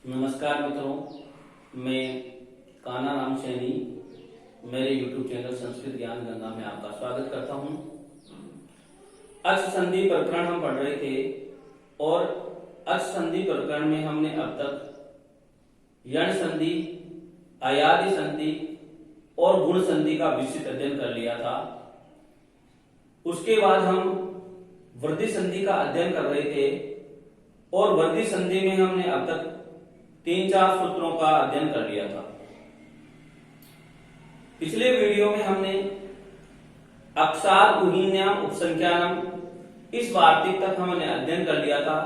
नमस्कार मित्रों, मैं कान्हा राम सैनी मेरे YouTube चैनल संस्कृत ज्ञान गंगा में आपका स्वागत करता हूं। अक्ष संधि प्रकरण हम पढ़ रहे थे और अक्ष संधि प्रकरण में हमने अब तक यण संधि, अयादि संधि और गुण संधि का विस्तृत अध्ययन कर लिया था। उसके बाद हम वृद्धि संधि का अध्ययन कर रहे थे और वृद्धि संधि में हमने अब तक 3-4 सूत्रों का अध्ययन कर लिया था। पिछले वीडियो में हमने अक्षार कुहीन्याम उपसंख्यानम इस वार्तिक तक हमने अध्ययन कर लिया था।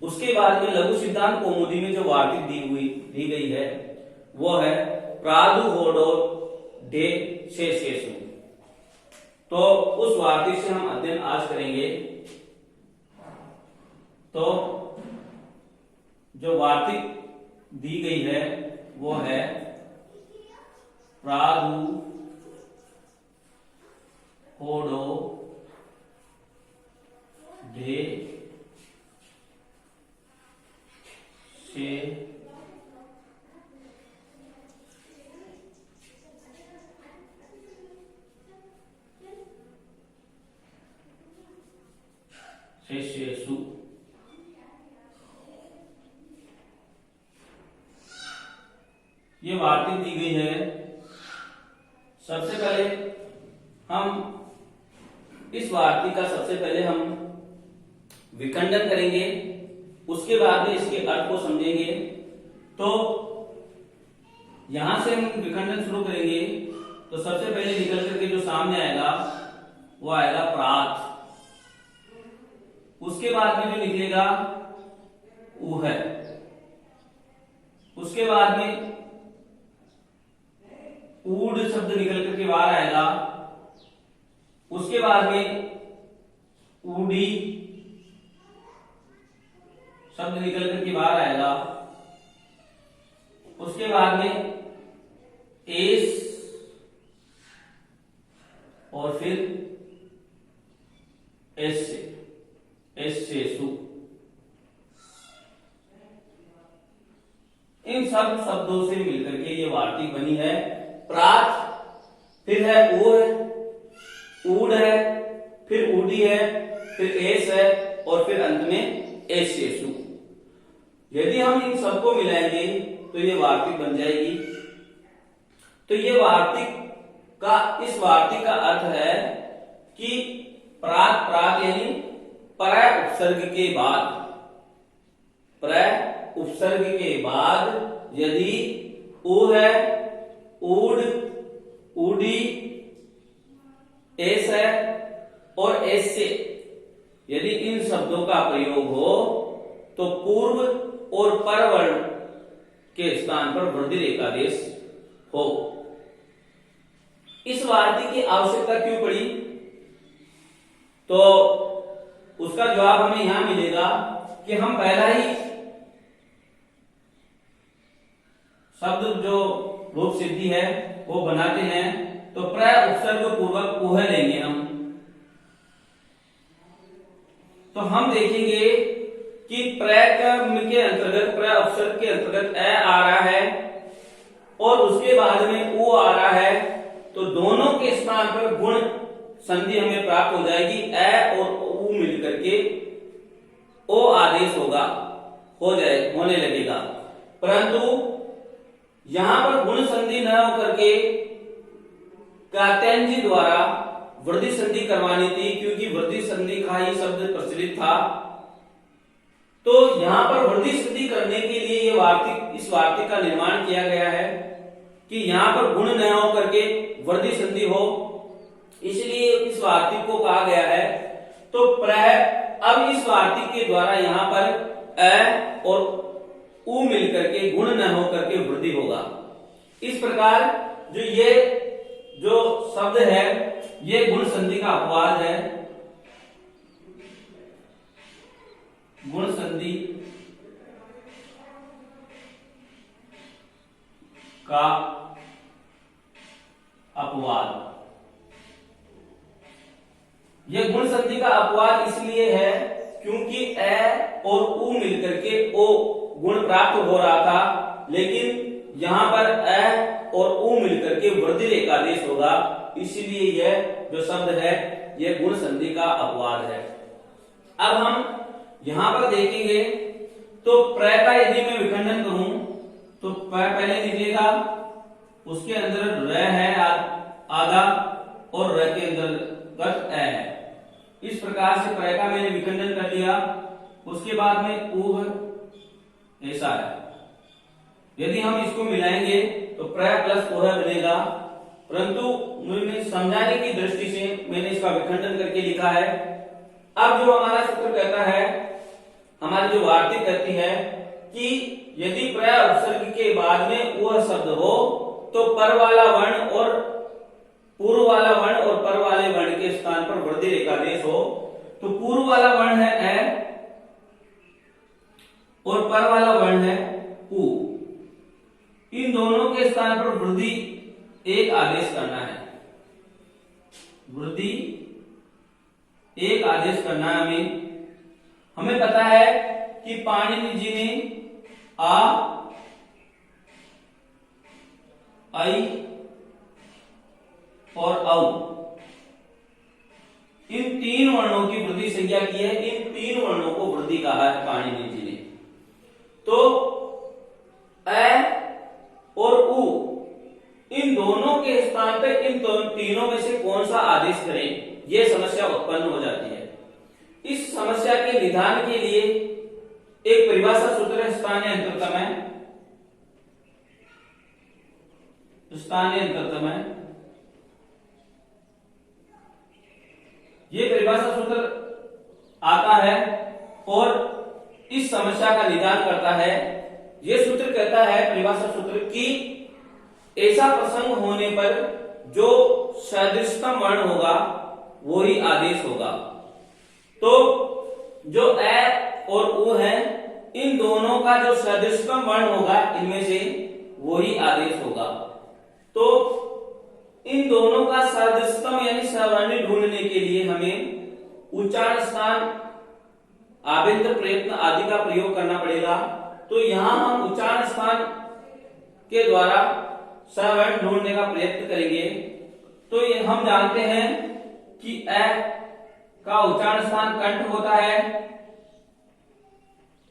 उसके बाद में लघु सिद्धांत कौमुदी में जो वार्तिक दी गई है वो है प्रादु होडो डे शेषेषु। तो उस वार्तिक से हम अध्ययन आज करेंगे। तो जो वार्तिक दी गई है वो है प्रादु होडो डे शेषेषु। ये वार्तिक दी गई है। सबसे पहले हम इस वार्तिक का हम विखंडन करेंगे, उसके बाद में इसके अर्थ को समझेंगे। तो यहां से हम विखंडन शुरू करेंगे तो सबसे पहले निकल करके जो सामने आएगा वो आएगा प्रात। उसके बाद में जो निकलेगा वो है। उसके बाद में ऊड शब्द निकल करके बाहर आएगा। उसके बाद में ऊडी शब्द निकल करके बाहर आएगा। उसके बाद में एस और फिर एस से सु। इन सब शब्दों से मिलकर के ये वार्तिक बनी है। प्रात, फिर है ओ है, ऊड है, फिर ऊडी है, फिर एस है और फिर अंत में एस से सु। यदि हम इन सबको मिलाएंगे तो ये वार्तिक बन जाएगी। तो ये इस वार्तिक का अर्थ है कि प्रात यानी पर उपसर्ग के बाद यदि ऊ है, ऊड, ऊडी, एस है और एस से यदि इन शब्दों का प्रयोग हो तो पूर्व और पर वर्ण के स्थान पर वृद्धि रेखादेश हो। इस वार्तिक की आवश्यकता क्यों पड़ी? तो उसका जवाब हमें यहां मिलेगा कि हम पहला ही शब्द जो रूप सिद्धि है वो बनाते हैं। तो प्र उपसर्ग पूर्वक ऊह लेंगे हम। तो हम देखेंगे कि प्र के अंतर्गत प्र उपसर्ग के अंतर्गत ए आ रहा है और उसके बाद में ऊ आ रहा है। तो दोनों के स्थान पर गुण संधि हमें प्राप्त हो जाएगी। ए और ऊ मिलकर के ओ आदेश होने लगेगा। परंतु यहां पर गुण संधि न होकर के कात्यायन जी द्वारा वृद्धि संधि करवानी थी, क्योंकि वृद्धि संधि का ही शब्द प्रचलित था। तो यहां पर वृद्धि संधि करने के लिए इस वार्तिक का निर्माण किया गया है कि यहां पर गुण न होकर के वृद्धि संधि हो, इसलिए इस वार्तिक को कहा गया है। तो अब इस वार्तिक के द्वारा यहां पर अ और ऊ मिलकर के गुण न होकर के वृद्धि होगा। इस प्रकार जो शब्द है ये गुण संधि का अपवाद है। गुण संधि का अपवाद। यह गुण संधि का अपवाद इसलिए है क्योंकि ए और उ मिलकर के ओ गुण प्राप्त हो रहा था, लेकिन यहाँ पर ए और उ मिलकर के वृद्धि एकादेश होगा, इसलिए यह जो शब्द है यह गुण संधि का अपवाद है। अब हम यहाँ पर देखेंगे तो प्र का यदि मैं विखंडन करूं तो पहले निकलेगा, उसके अंदर र है आधा और र के अंतर्गत ए है। इस प्रकार से प्र का मैंने विखंडन कर लिया, उसके बाद में उ ऐसा है। यदि हम इसको मिलाएंगे तो प्र प्लस ओह बनेगा, परंतु मैंने समझाने की दृष्टि से मैंने इसका विखंडन करके लिखा है। अब जो हमारा सूत्र कहता है, हमारी जो वार्तिक कहती है कि यदि प्र उपसर्ग के बाद में वह शब्द हो तो पर वाला वर्ण और पूर्व वाला वर्ण और पर वाले वर्ण के स्थान पर वृद्धि एकादेश हो, तो पूर्व वाला वर्ण है ए और पर वाला वर्ण है उ, इन दोनों के स्थान पर वृद्धि एक आदेश करना है। वृद्धि एक आदेश करना है हमें पता है कि पाणिनि जी ने आ, आई और औ इन तीन वर्णों की वृद्धि संज्ञा की है। इन तीन वर्णों को वृद्धि कहा है पाणिनि जी ने। तो ए और उ इन दोनों के स्थान पे इन तीनों में से कौन सा आदेश करें, यह समस्या उत्पन्न हो जाती है। इस समस्या के निदान के लिए एक परिभाषा सूत्र है स्थानीय अंतरतम। स्थानीय अंतरतम ये परिभाषा सूत्र आता है और इस समस्या का निदान करता है। यह सूत्र कहता है, परिभाषा सूत्र, कि ऐसा प्रसंग होने पर जो सदृशतम वर्ण होगा वो ही आदेश होगा। तो जो ए और उ है, इन दोनों का जो सदृशतम वर्ण होगा इनमें से वो ही आदेश होगा। तो इन दोनों का सदृशतम यानी सवर्णी ढूंढने के लिए हमें उच्चारण स्थान, आभ्यंतर प्रयत्न आदि का प्रयोग करना पड़ेगा। तो यहां हम उच्चारण स्थान के द्वारा सवर्ण ढूंढने का प्रयत्न करेंगे। तो ये हम जानते हैं कि ए का उच्चारण स्थान कंठ होता है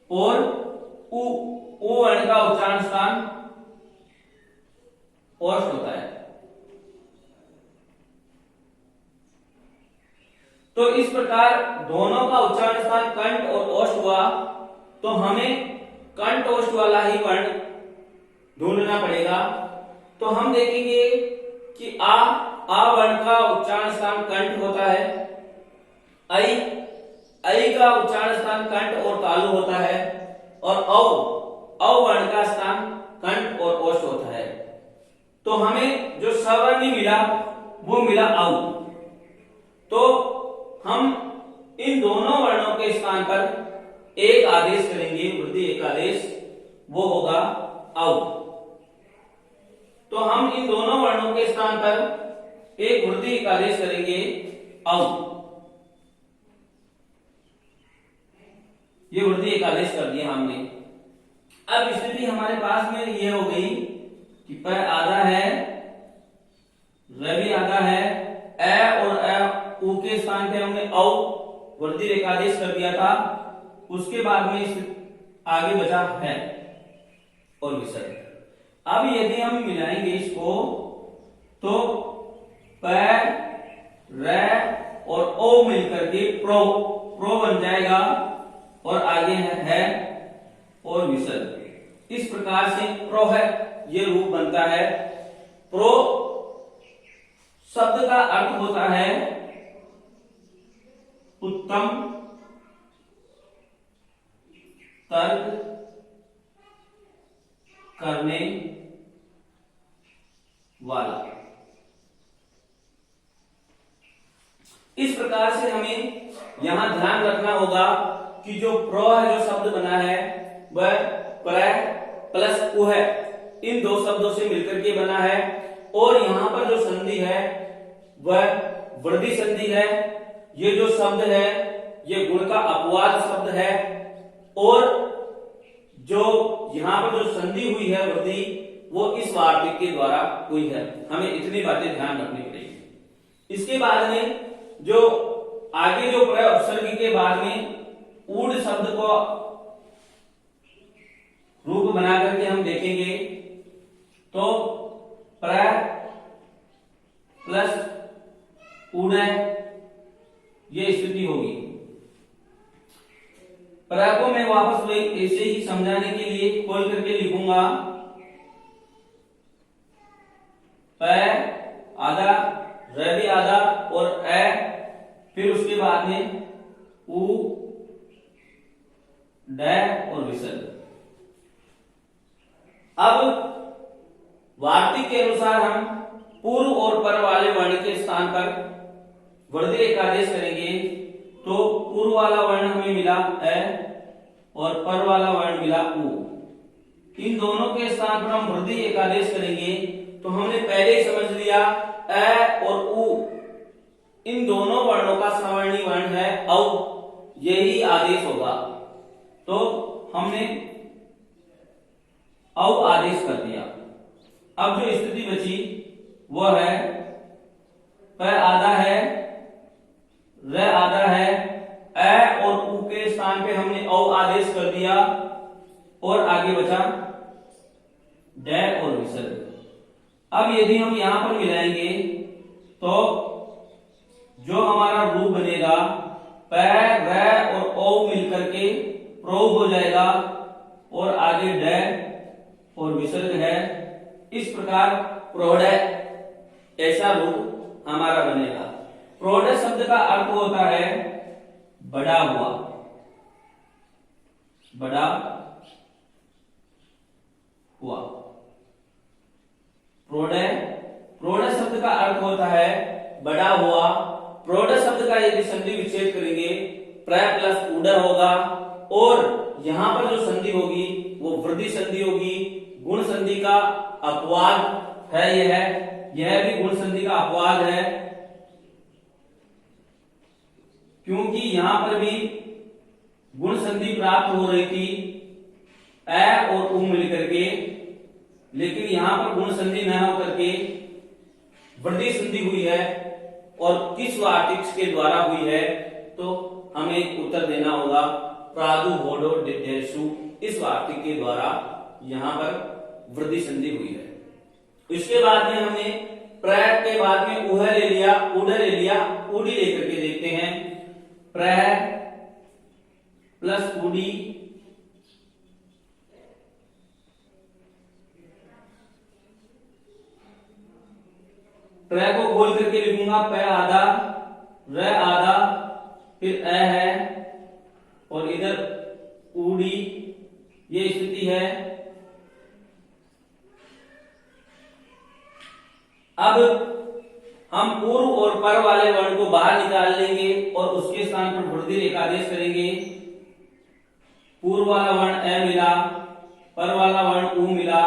और उ वर्ण का उच्चारण स्थान ओष्ठ होता है। तो इस प्रकार दोनों का उच्चारण स्थान कंठ और ओष्ठ हुआ, तो हमें कंठ ओष्ठ वाला ही वर्ण ढूंढना पड़ेगा। तो हम देखेंगे कि आ वर्ण का उच्चारण स्थान कंठ होता है, ऐ का उच्चारण स्थान कंठ और तालु होता है, और औ वर्ण का स्थान कंठ और ओष्ठ होता है। तो हमें जो सवर्णी मिला वो मिला औ। तो हम इन दोनों वर्णों के स्थान पर एक आदेश करेंगे, वृद्धि एक आदेश, वो होगा औ। तो हम इन दोनों वर्णों के स्थान पर एक वृद्धि एक आदेश करेंगे औ। ये वृद्धि एक आदेश कर दिया हमने। अब स्थिति हमारे पास में ये हो गई कि प आधा है, र भी आधा है, ए और उ के स्थान पे हमने औ वृद्धि एक आदेश कर दिया था। उसके बाद में इस आगे बचा है और विसर्ग। अब यदि हम मिलाएंगे इसको तो प, र और ओ मिलकर के प्रो बन जाएगा और आगे है और विसर्ग। इस प्रकार से प्रो है ये रूप बनता है। प्रो शब्द का अर्थ होता है उत्तम, तर्क करने वाला। इस प्रकार से हमें यहां ध्यान रखना होगा कि जो प्रो है, जो शब्द बना है वह प्र प्लस उ है, इन दो शब्दों से मिलकर के बना है। और यहां पर जो संधि है वह वृद्धि संधि है। ये जो शब्द है ये गुण का अपवाद शब्द है, और जो यहाँ पर जो संधि हुई है वृद्धि वो इस वार्तिक के द्वारा हुई है। हमें इतनी बातें ध्यान रखनी पड़ेगी। इसके बाद में जो आगे जो प्र उपसर्ग के बाद में ऊड शब्द को रूप बना करके हम देखेंगे तो प्र प्लस ऊड ये स्थिति होगी। प्र को मैं वापस वही ऐसे ही समझाने के लिए खोल करके लिखूंगा, प आधा, र भी आधा और ए, फिर उसके बाद में उ, ड और विसर्ग। अब वार्तिक के अनुसार हम पूर्व और पर वाले वर्ण के स्थान पर वृद्धि एकादेश करेंगे, तो पूर्व वाला वर्ण हमें मिला ए और पर वाला वर्ण मिला उ। इन दोनों के स्थान पर हम वृद्धि एकादेश करेंगे, तो हमने पहले ही समझ लिया ए और उ इन दोनों वर्णों का सवर्णी वर्ण है औ, यही आदेश होगा। तो हमने औ आदेश कर दिया। अब जो स्थिति बची वह है प आधा है, र आधा है, ए और उ के स्थान पे हमने औ आदेश कर दिया, और आगे बचा ड और विसर्ग। अब यदि हम यहां पर मिलाएंगे तो जो हमारा रूप बनेगा प, र और औ मिलकर के प्रोग हो जाएगा, और आगे ड और विसर्ग है। इस प्रकार प्रौढ़ ऐसा रूप हमारा बनेगा। प्रौढ़ शब्द का अर्थ होता है बड़ा हुआ, बड़ा हुआ। प्रौढ़ शब्द का अर्थ होता है बड़ा हुआ। प्रौढ़ शब्द का यदि संधि विच्छेद करेंगे प्र प्लस उड होगा, और यहां पर जो संधि होगी वो वृद्धि संधि होगी। गुण संधि का अपवाद है यह भी गुण संधि का अपवाद है, क्योंकि यहां पर भी गुण संधि प्राप्त हो रही थी ए और उ मिलकर के, लेकिन यहां पर गुण संधि न होकर के वृद्धि संधि हुई है, और किस वार्तिक के द्वारा हुई है, तो हमें उत्तर देना होगा प्रादु होडो डिडेशु, इस वार्तिक के द्वारा यहां पर वृद्धि संधि हुई है। इसके बाद में हमने प्र के बाद में उह ले लिया, उड ले लिया, उडी लेकर के देखते हैं। प्र प्लस उडी प्र को खोल करके लिखूंगा प आधा, र आधा, फिर ए है, और इधर उडी, ये स्थिति है। अब हम पूर्व और पर वाले वर्ण को बाहर निकाल लेंगे और उसके स्थान पर वृद्धि एकादेश करेंगे। पूर्व वाला वर्ण ए मिला, पर वाला वर्ण उ मिला,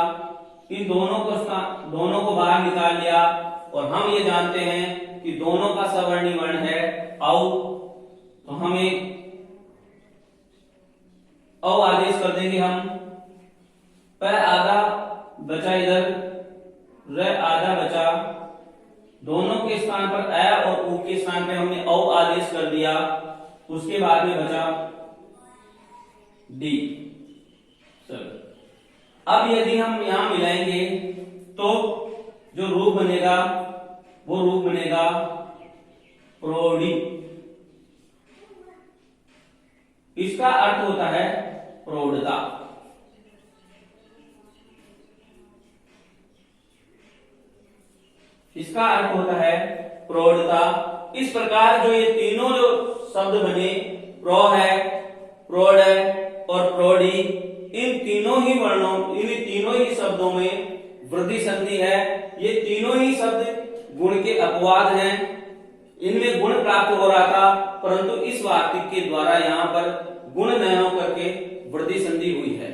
इन दोनों को बाहर निकाल लिया, और हम ये जानते हैं कि दोनों का सवर्णी वर्ण है औ, तो हमें औ आदेश कर देंगे हम। प आधा बचा इधर, र आधा बचा, दोनों के स्थान पर ए और उ के स्थान पे हमने औ आदेश कर दिया। उसके बाद में बचा डी। अब यदि हम यहां मिलाएंगे तो जो रूप बनेगा वो रूप बनेगा प्रौढ़ी। इसका अर्थ होता है प्रौढ़ता। इसका अर्थ होता है प्रौढ़ता। इस प्रकार जो ये तीनों जो शब्द बने, प्रो है, प्रौढ़ है और प्रौढ़ी, इन तीनों ही वर्णों, इन तीनों ही शब्दों में वृद्धि संधि है। ये तीनों ही शब्द गुण के अपवाद हैं। इनमें गुण प्राप्त हो रहा था, परंतु इस वार्तिक के द्वारा यहाँ पर गुण न होकर के वृद्धि संधि हुई है।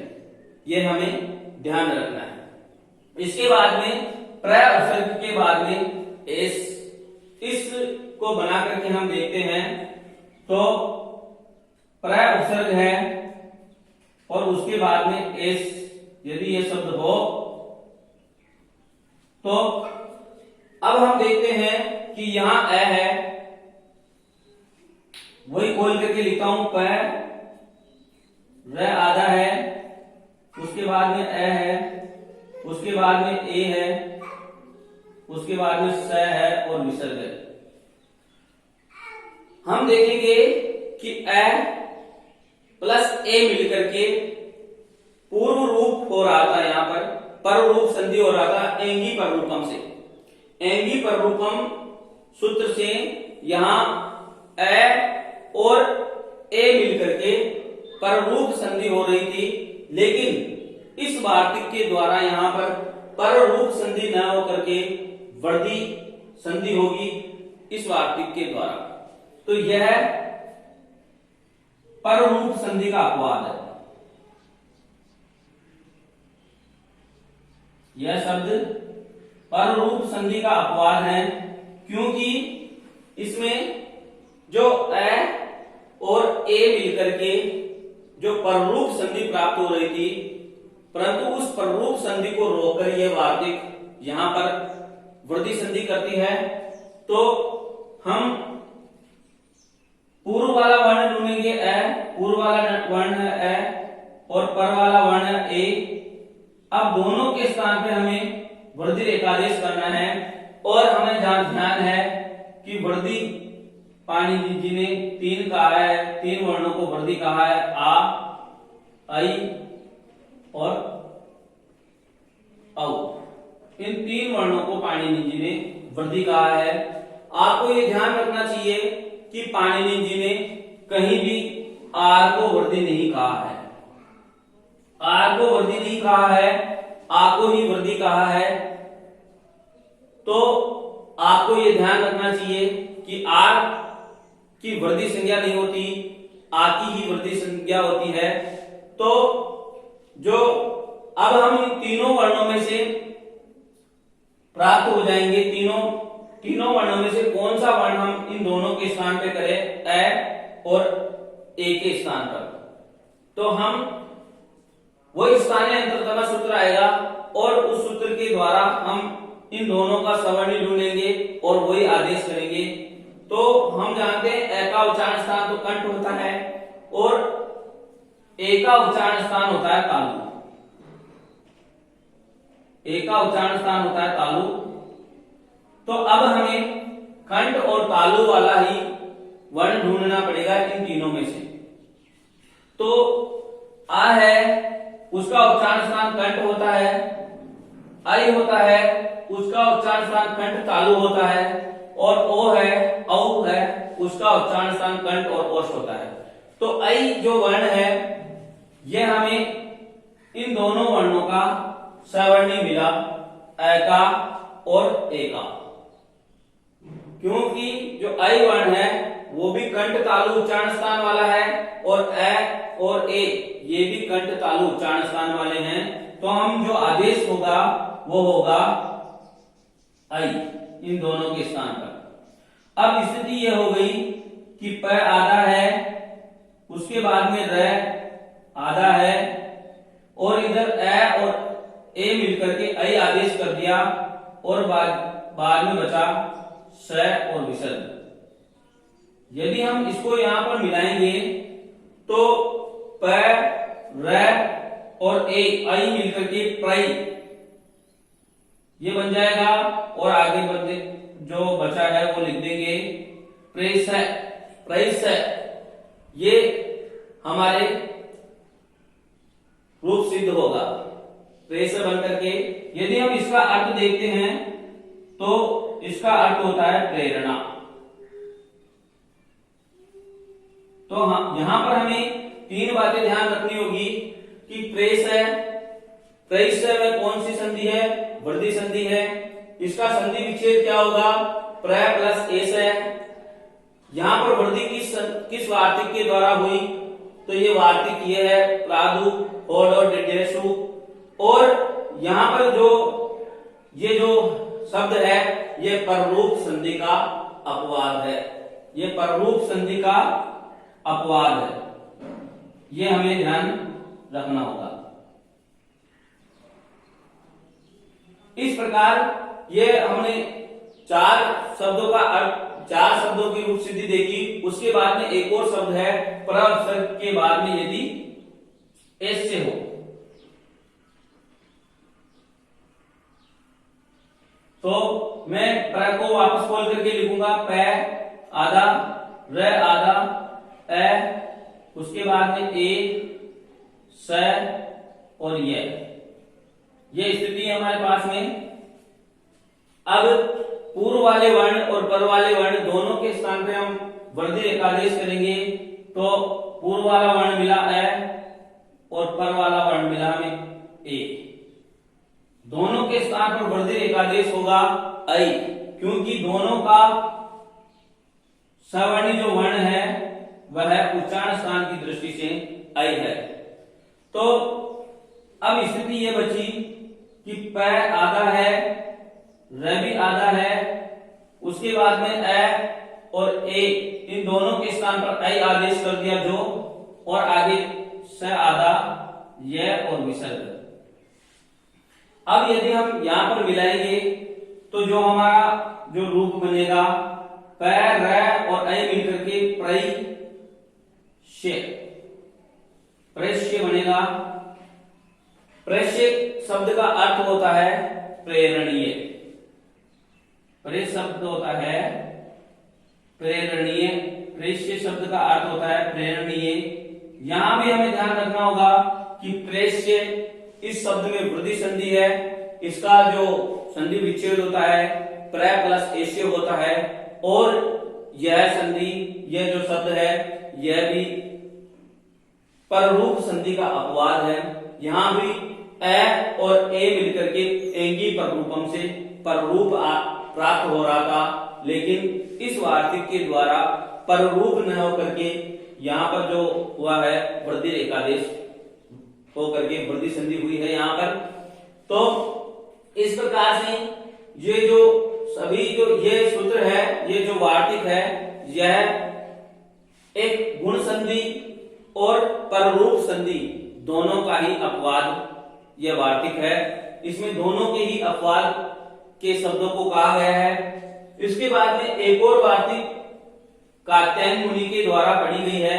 ये हमें ध्यान रखना है। इसके बाद में प्रय उपसर्ग के बाद में इस को बना करके हम देखते हैं तो प्र उपसर्ग है और उसके बाद में एस यदि ये शब्द हो तो अब हम देखते हैं कि यहां अ है, वही खोल करके लिखता हूं, प र आधा है, उसके बाद में अ है, उसके बाद में ए है, उसके बाद में स है और विसर्ग है। हम देखेंगे कि अ प्लस ए मिलकर के पूर्व रूप हो रहा था, यहां पर रूप संधि हो रहा था एंगी पर रूपम से। एंगी पर रूपम सूत्र से यहां अ और ए मिलकर के पर रूप संधि हो रही थी, लेकिन इस वार्तिक के द्वारा यहां पर रूप संधि न होकर के वर्दी संधि होगी इस वार्तिक के द्वारा। तो यह पर रूप संधि का अपवाद है। यह शब्द पर रूप संधि का अपवाद है, क्योंकि इसमें जो अ और ए मिलकर के जो पररूप संधि प्राप्त हो रही थी, परंतु उस पररूप संधि को रोककर यह वार्तिक यहां पर वृद्धि संधि करती है। तो हम पूर्व वाला वर्ण ढूंढेंगे अ, पूर्व वाला वर्ण है अ और पर वाला वर्ण है ए। अब दोनों के स्थान पे हमें वृद्धि रेखादेश करना है और हमें ध्यान है कि वृद्धि पाणिनि जी ने 3 कहा है, 3 वर्णों को वृद्धि कहा है, आ, आई और औ। इन 3 वर्णों को पाणिनि जी ने वृद्धि कहा है। आपको ये ध्यान रखना चाहिए कि पाणिनि जी ने कहीं भी आर को वृद्धि नहीं कहा है, आर को वृद्धि नहीं कहा है, आ को ही वृद्धि कहा है। तो आपको ये ध्यान रखना चाहिए कि आर की वृद्धि संज्ञा नहीं होती, आ की ही वृद्धि संज्ञा होती है। तो जो अब हम इन तीनों वर्णों में से प्राप्त हो जाएंगे, तीनों वर्णों में से कौन सा वर्ण हम इन दोनों के स्थान पे करें, अ और ए के स्थान पर, तो हम वही स्थानीय अंतरतम सूत्र आएगा और उस सूत्र के द्वारा हम इन दोनों का सवर्णी ढूंढेंगे और वही आदेश करेंगे। तो हम जानते हैं अ का उच्चारण स्थान तो कंठ होता है और ए का उच्चारण स्थान होता है तालु। ए का उच्चारण स्थान होता है तालु। तो अब हमें कंठ और तालु वाला ही वर्ण ढूंढना पड़ेगा इन तीनों में से। तो आ है, उसका उच्चारण स्थान कंठ होता है, आई होता है, उसका उच्चारण स्थान कंठ तालु होता है, और ओ है, औ है, उसका उच्चारण स्थान कंठ और ओष्ठ होता है। तो आई जो वर्ण है यह हमें इन दोनों वर्णों का सवर्णी मिला, अ का और ए का, क्योंकि जो आई वर्ण है वो भी कंठ तालु उच्चारण स्थान वाला है और अ और ए ये भी कंठ तालु उच्चारण स्थान वाले हैं। तो हम जो आदेश होगा वो होगा आई इन दोनों के स्थान पर। अब स्थिति यह हो गई कि प आधा है, उसके बाद में र आधा है और इधर अ और ए मिलकर के आई आदेश कर दिया और बाद में बचा स और विसर्ग। यदि हम इसको यहां पर मिलाएंगे तो प र और ए आई मिलकर के प्राई ये बन जाएगा और आगे बंदे जो बचा है वो लिख देंगे प्रेस है, प्रेस है। ये हमारे रूप सिद्ध होगा प्रेस बन करके। यदि हम इसका अर्थ देखते हैं तो इसका अर्थ होता है प्रेरणा। तो यहां पर हमें 3 बातें ध्यान रखनी होगी कि प्रेस है, प्रेस में कौन सी संधि है, वृद्धि संधि है। इसका संधि विच्छेद क्या होगा, प्र प्लस एस है। यहां पर वृद्धि किस वार्तिक के द्वारा हुई, तो ये वार्तिक ये है प्रादु और डिडेशु। और यहां पर जो ये जो शब्द है ये पररूप संधि का अपवाद है, ये पररूप संधि का अपवाद है। ये हमें ध्यान रखना होगा। इस प्रकार ये हमने चार शब्दों का अर्थ, चार शब्दों की रूप सिद्धि देखी। उसके बाद में एक और शब्द है प्रसर्ग के बाद में यदि एस से हो, तो मैं प्र को वापस खोल करके लिखूंगा। प आधा, र आधा, ए, उसके बाद में ए, स और ये स्थिति है हमारे पास में। अब पूर्व वाले वर्ण और पर वाले वर्ण दोनों के स्थान पे हम वर्धित एकादेश करेंगे। तो पूर्व वाला वर्ण मिला ए और पर वाला वर्ण मिला हमें ए। दोनों के स्थान पर वर्धित एकादेश होगा ऐ, क्योंकि दोनों का सवर्णी जो वर्ण है वह उच्चारण स्थान की दृष्टि से ऐ है। तो अब स्थिति ये बची कि प आधा है, र भी आधा है, उसके बाद में ए और ए, इन दोनों के स्थान पर ऐ आदेश कर दिया जो, और आगे स आधा, य और विसर्ग। अब यदि हम यहां पर मिलाएंगे तो जो हमारा जो रूप बनेगा प, र और ऐ मिलकर के प्रैश्य बनेगा। प्रैश्य शब्द का अर्थ होता है प्रेरणीय। प्रेष शब्द होता है प्रेरणीय। प्रेष्य शब्द का अर्थ होता है प्रेरणीय। यहां भी हमें ध्यान रखना होगा कि प्रेष्य इस शब्द में वृद्धि संधि है। इसका जो संधि विच्छेद होता है प्र प्लस एष्य होता है, और यह संधि, यह जो शब्द है यह भी पररूप संधि का अपवाद है। यहां भी ए और ए मिलकर के एंगी पररूपम से पररूप प्राप्त हो रहा था, लेकिन इस वार्तिक के द्वारा पररूप न होकर के यहाँ पर जो हुआ है वृद्धि एकादेश होकर के वृद्धि संधि हुई है यहाँ पर। तो इस प्रकार से ये जो सभी जो ये सूत्र है, ये जो वार्तिक है, यह एक गुण संधि और पररूप संधि दोनों का ही अपवाद यह वार्तिक है। इसमें दोनों के ही अपवाद के शब्दों को कहा गया है। इसके बाद में एक और वार्तिक कात्यायन मुनि के द्वारा पढ़ी गई है,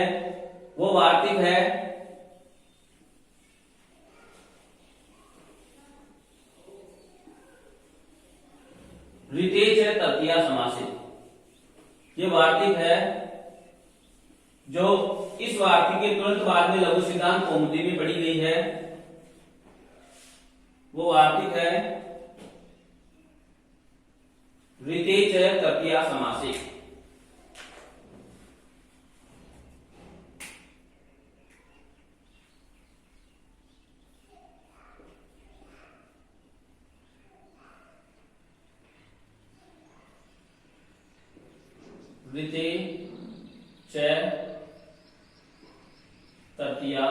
वो वार्तिक है ऋतेच तृतीया समासित। ये वार्तिक है जो इस वार्तिक के तुरंत बाद में लघु सिद्धांत कौमुदी में पढ़ी गई है। वो वार्तिक है ऋतेच तृतीया समासित। ऋतेच तृतीया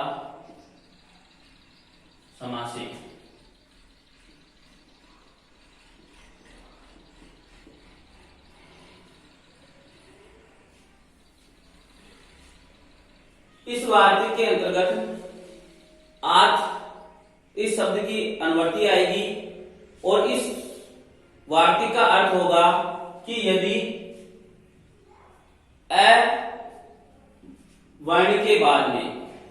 समासित। इस वार्तिक के अंतर्गत आठ इस शब्द की अनुवर्ती आएगी, और इस वार्तिक का अर्थ होगा कि यदि अ वर्ण के बाद में,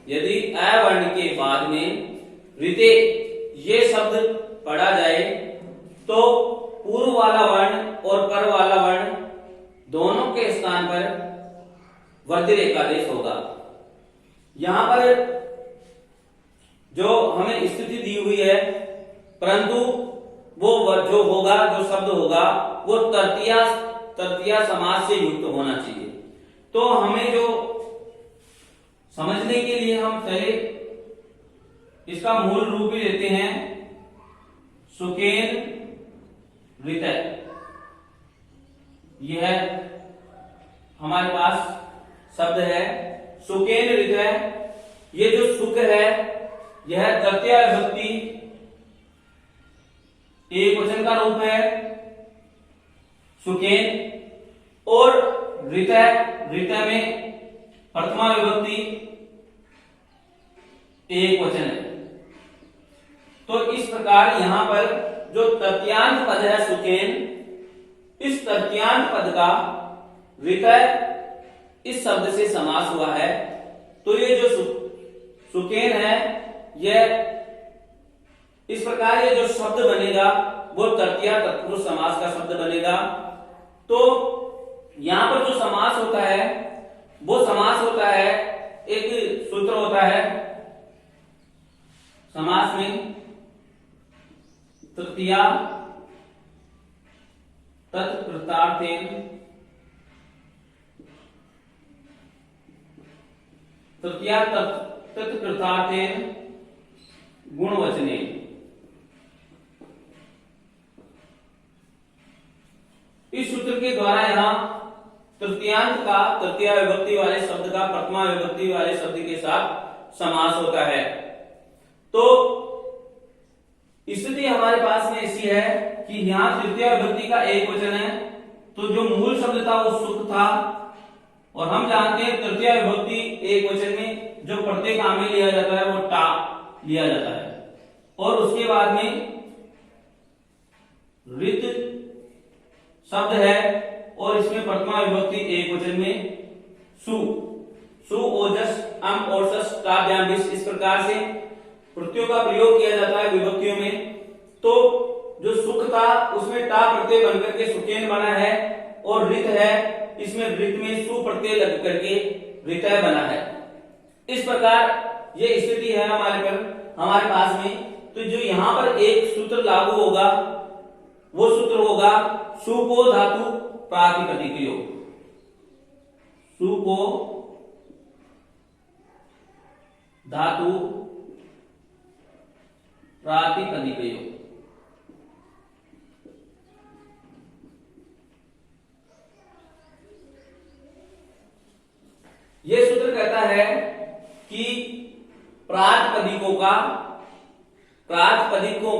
यदि अ वर्ण के बाद में ऋते ये शब्द पढ़ा जाए तो पूर्व वाला वर्ण और पर वाला वर्ण दोनों के स्थान पर वर्धित एकादेश होगा। यहां पर जो हमें स्थिति दी हुई है, परंतु वो जो होगा, जो शब्द होगा वो तृतीया समास से युक्त होना चाहिए। तो हमें जो समझने के लिए हम पहले इसका मूल रूप ही लेते हैं सुकेन ऋत। यह हमारे पास शब्द है सुकेन ऋत। ये जो सुख है यह तृतीया विभक्ति एक वचन का रूप है सुकेन, और ऋत में प्रथमा विभक्ति एक वचन है। तो इस प्रकार यहां पर जो तृतीयांत पद है सुकेन, इस तृतीयांत पद का वितय इस शब्द से समास हुआ है। तो ये जो सुकेन है, यह इस प्रकार ये जो शब्द बनेगा वो तृतीया तत्पुरुष समास का शब्द बनेगा। तो यहां पर जो समास होता है वो समास होता है, एक सूत्र होता है समास में, तृतीया तत्कृतार्थेन, तृतीया तत्कृतार्थेन गुणवचने। इस सूत्र के द्वारा यहाँ तृतीयांत का तृतीया विभक्ति वाले शब्द का प्रथमा विभक्ति वाले शब्द के साथ समास होता है। तो स्थिति हमारे पास में ऐसी है कि यहाँ तृतीया विभक्ति का एक वचन है, तो जो मूल शब्द था वो सुख था, और हम जानते हैं तृतीया विभक्ति एक वचन में जो प्रत्येक काम में लिया जाता है वो टा लिया जाता है, और उसके बाद में रित शब्द है, और इसमें प्रथमा विभक्ति एक वचन में सु, सु ओजस अम ओरसस टाभ्याम विस, इस प्रकार से प्रत्ययों का प्रयोग किया जाता है विभक्तियों में। तो जो सुख था उसमें टा प्रत्यय बनकर के सुकेन बना है, और रित है, इसमें रित में सु प्रत्यय लग करके रितय बना है। इस प्रकार ये स्थिति है हमारे पास में। तो जो यहाँ पर एक सूत्र लागू होगा वो सूत्र होगा सुपो धातु प्रातिपदिक योग, सुपो धातु प्रातिपदिक योग। यह सूत्र कहता है कि प्रातिपदिकों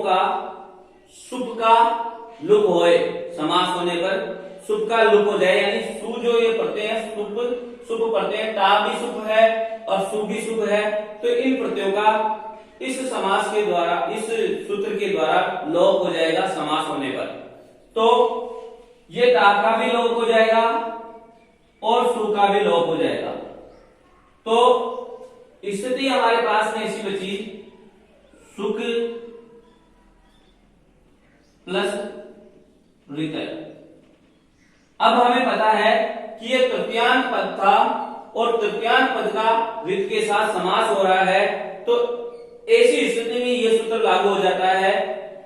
का सुप का लुप होए, समास होने पर सुप का लुप हो जाए, यानी सु जो ये प्रत्यय है सुप प्रत्यय, टा भी सुप है और सु भी सुप है। तो इन प्रत्ययों का इस समास के द्वारा, इस सूत्र के द्वारा लोप हो जाएगा समास होने पर। तो ये टा का भी लोप हो जाएगा और सु का भी लोप हो जाएगा। तो स्थिति हमारे पास में ऐसी बची, सुख प्लस रितय। अब हमें पता है कि ये तृतीयांत पद था और तृतीयांत पद का रित के साथ समास हो रहा है, तो ऐसी स्थिति में ये सूत्र लागू हो जाता है।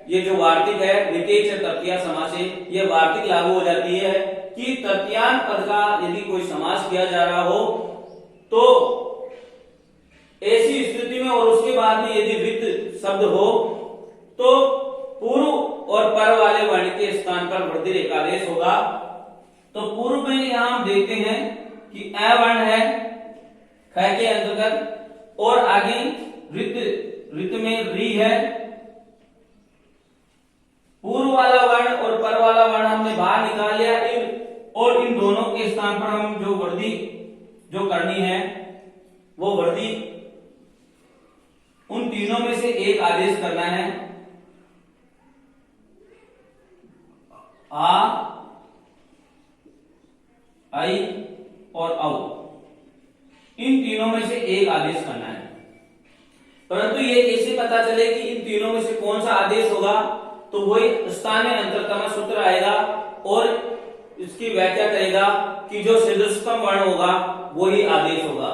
ये जो वार्तिक है रितेच तृतीया समासे, ये वार्तिक लागू हो जाती है कि तृतीयांत पद का यदि कोई समास किया जा रहा हो तो ऐसी स्थिति में, और उसके बाद में यदि रित शब्द हो तो पूर्व और पर वाले वर्ण के स्थान पर वृद्धि एकादेश होगा। तो पूर्व में यहां हम देखते हैं कि अ वर्ण है ख के अंतर्गत, और आगे रित में री है। पूर्व वाला वर्ण और पर वाला वर्ण हमने बाहर निकाल लिया, और इन दोनों के स्थान पर हम जो वृद्धि जो करनी है वो वृद्धि उन तीनों में से एक आदेश करना है। आ, आई और औ, इन तीनों में से एक आदेश करना है। परंतु ये कैसे पता चले कि इन तीनों में से कौन सा आदेश होगा? तो वही स्थानीय अंतरतम सूत्र आएगा और इसकी व्याख्या करेगा कि जो सदृशतम वर्ण होगा वही आदेश होगा।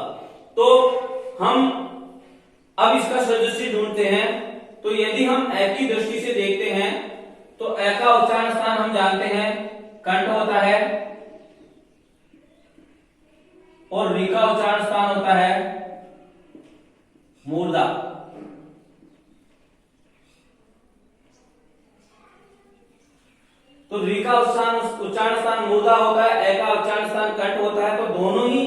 तो हम अब इसका सदृश्य ढूंढते हैं। तो यदि हम ए की दृष्टि से देखते हैं तो ए का उच्चारण स्थान हम जानते हैं कंठ होता है, और री का उच्चारण स्थान होता है मूर्धा। तो री का उच्चारण स्थान मूर्धा होता है, ए का उच्चारण स्थान कंठ होता है। तो दोनों ही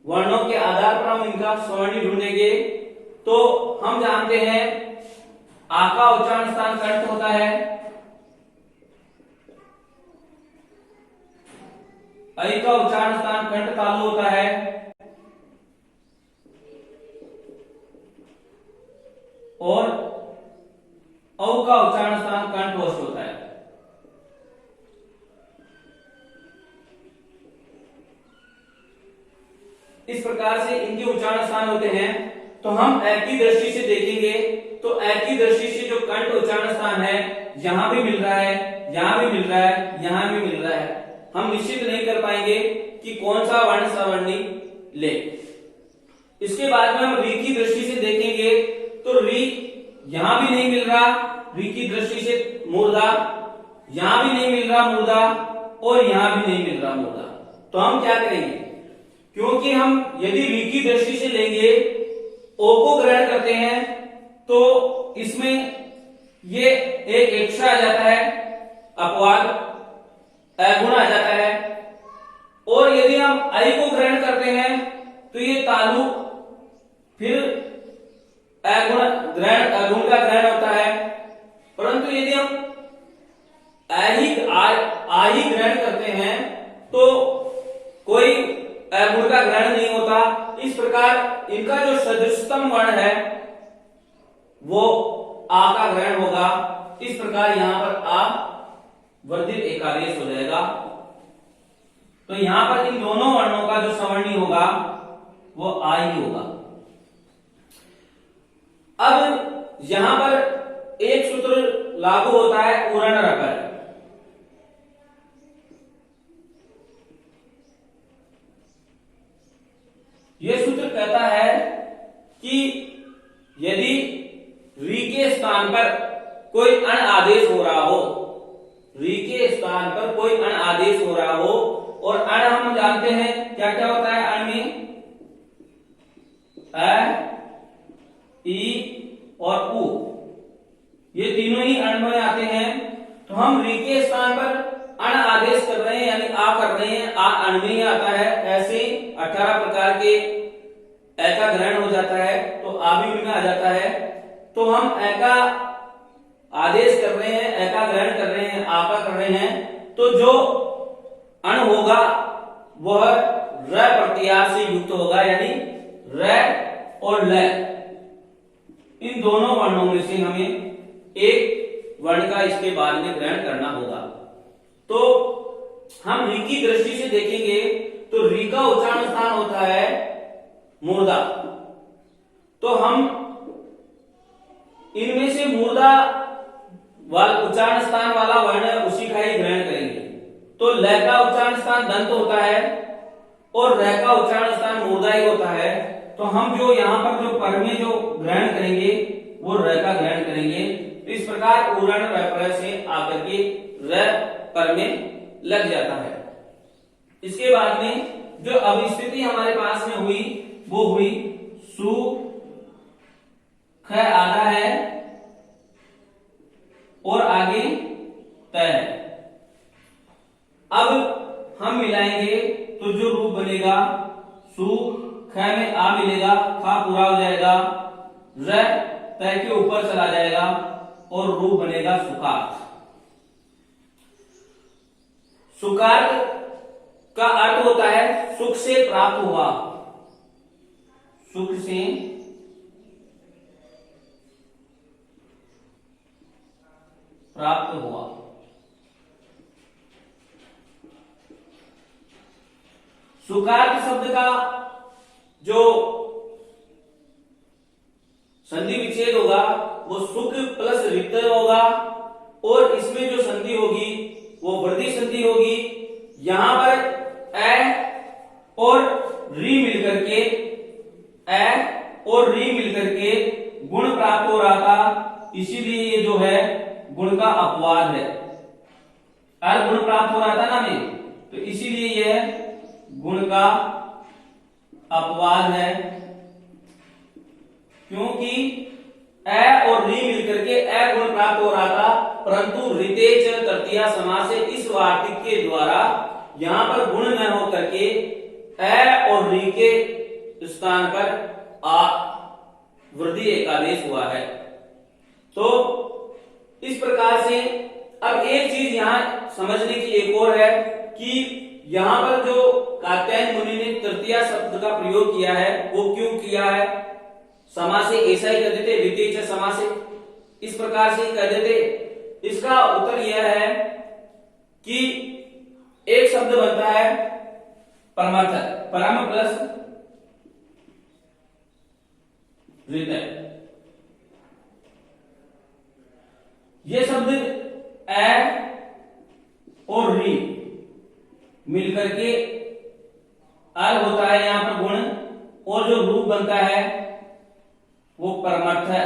वर्णों के आधार पर हम इनका स्वर्ण ढूंढेंगे। तो हम जानते हैं आ का उच्चारण स्थान कंठ होता है, ऐ का उच्चारण स्थान कंठ तालु होता है, और औ का उच्चारण स्थान कंठोष्ठ होता है। इस प्रकार से इनके उच्चारण स्थान होते हैं। तो हम एक की दृष्टि से देखेंगे तो एक की दृष्टि से जो कंठ उच्चारण स्थान है यहां भी मिल रहा है, यहां भी मिल रहा है, यहां भी मिल रहा है। हम निश्चित नहीं कर पाएंगे कि कौन सा वर्ण सवर्णी ले। इसके बाद में हम री की दृष्टि से देखेंगे तो री यहां भी नहीं मिल रहा, री की दृष्टि से मूर्धा, यहां भी नहीं मिल रहा मूर्धा और यहां भी नहीं मिल रहा मूर्धा। तो हम क्या करेंगे, क्योंकि हम यदि री की दृष्टि से लेंगे, ओ को ग्रहण करते हैं तो इसमें ये एक एक्स्ट्रा आ जाता है, अपवाद अगुण आ जाता है। और यदि हम आई को ग्रहण करते हैं तो ये तालु फिर अगुण ग्रहण, अगुण का ग्रहण होता है। परंतु यदि हम आई ग्रहण करते हैं तो कोई अगुण का ग्रहण नहीं होता। इस प्रकार इनका जो सदृशतम वर्ण है वो आ का ग्रहण होगा। इस प्रकार यहां पर आ वर्धित एकादेश हो जाएगा। तो यहां पर इन दोनों वर्णों का जो सवर्णी होगा वो आ ही होगा। अब यहां पर एक सूत्र लागू होता है उरण रकर। यह सूत्र कहता है कि यदि री के स्थान पर कोई अण आदेश हो रहा हो, री के स्थान पर कोई अण आदेश हो रहा हो, और अण हम जानते हैं क्या क्या होता है अण में, अ, ई और उ, ये तीनों ही अण में आते हैं। तो हम री के स्थान पर अण आदेश कर रहे हैं यानी आ कर रहे हैं, आ अण में ही आता है। ऐसे 18 प्रकार के ए का ग्रहण हो जाता है तो आ भी में आ जाता है। तो हम ए का आदेश कर रहे हैं, ए का ग्रहण कर रहे हैं, आ का कर रहे हैं। तो जो अण होगा वह र प्रत्याहार से युक्त होगा, यानी र और ल, इन दोनों वर्णों में से हमें एक वर्ण का इसके बाद में ग्रहण करना होगा। तो हम री की दृष्टि से देखेंगे तो री का उच्चारण स्थान होता है मूर्धा। तो हम इनमें से मूर्धा वाला उच्चारण स्थान वाला वर्ण है उसी का ही ग्रहण करेंगे। तो ल का उच्चारण स्थान दंत होता है और र का उच्चारण स्थान मूर्धा ही होता है। तो हम जो यहाँ पर जो पर में जो ग्रहण करेंगे वो र का ग्रहण करेंगे। तो इस प्रकार उरण र से आकर के र पर में लग जाता है। इसके बाद में जो अभिस्थिति हमारे पास में हुई वो हुई सु ख आधा है और आगे त है। अब हम मिलाएंगे तो जो रूप बनेगा सु ख में आ मिलेगा, खा पूरा हो जाएगा, र त के ऊपर चला जाएगा और रूप बनेगा सुकार्त। सुकार्त का अर्थ होता है सुख से प्राप्त हुआ, सुख से प्राप्त हुआ। सुकार्त शब्द का जो संधि विच्छेद होगा वो सुख प्लस रिक्त होगा और इसमें जो संधि होगी वो वृद्धि संधि होगी। यहां पर ए और री मिलकर के गुण प्राप्त हो रहा था, इसीलिए ये जो है गुण का अपवाद है। गुण प्राप्त हो रहा था ना में, तो इसीलिए यह गुण का अपवाद है, क्योंकि ए और री मिलकर के ए गुण प्राप्त हो रहा था। परंतु रितेच तृतीया समास से इस वार्तिक के द्वारा यहां पर गुण न हो करके ए और री के स्थान पर आ वृद्धि एकादेश हुआ है। तो इस प्रकार से अब एक चीज यहां समझने की एक और है कि यहां पर जो कात्यायन मुनि ने तृतीया शब्द का प्रयोग किया है वो क्यों किया है। समासे ऐसा ही कर देते, द्वितीय च समासे इस प्रकार से कर देते। इसका उत्तर यह है कि एक शब्द बनता है परमार्थक, परम प्लस हृदय। ये शब्द ए और री मिलकर के अल होता है यहां पर गुण, और जो रूप बनता है वो परमार्थ है,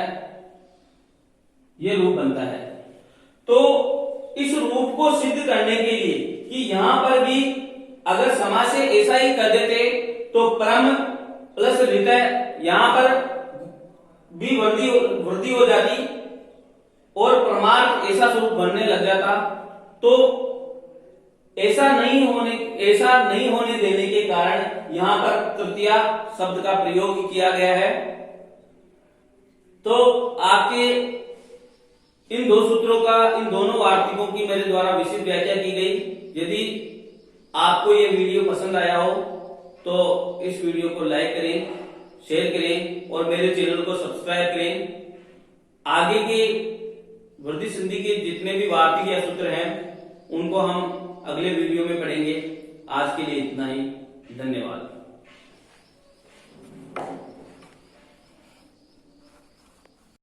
ये रूप बनता है। तो इस रूप को सिद्ध करने के लिए कि यहां पर भी अगर समास से ऐसा ही कर देते तो परम प्लस हृदय यहां पर भी वृद्धि हो जाती और परमार्थ ऐसा स्वरूप बनने लग जाता। तो ऐसा नहीं होने देने के कारण यहां पर तृतीया शब्द का प्रयोग किया गया है। तो आपके इन दो सूत्रों का, इन दोनों वार्तिकों की मेरे द्वारा विस्तृत व्याख्या की गई। यदि आपको ये वीडियो पसंद आया हो तो इस वीडियो को लाइक करें, शेयर करें और मेरे चैनल को सब्सक्राइब करें। आगे के वृद्धि संधि के जितने भी वार्तिक या सूत्र हैं उनको हम अगले वीडियो में पढ़ेंगे। आज के लिए इतना ही, धन्यवाद।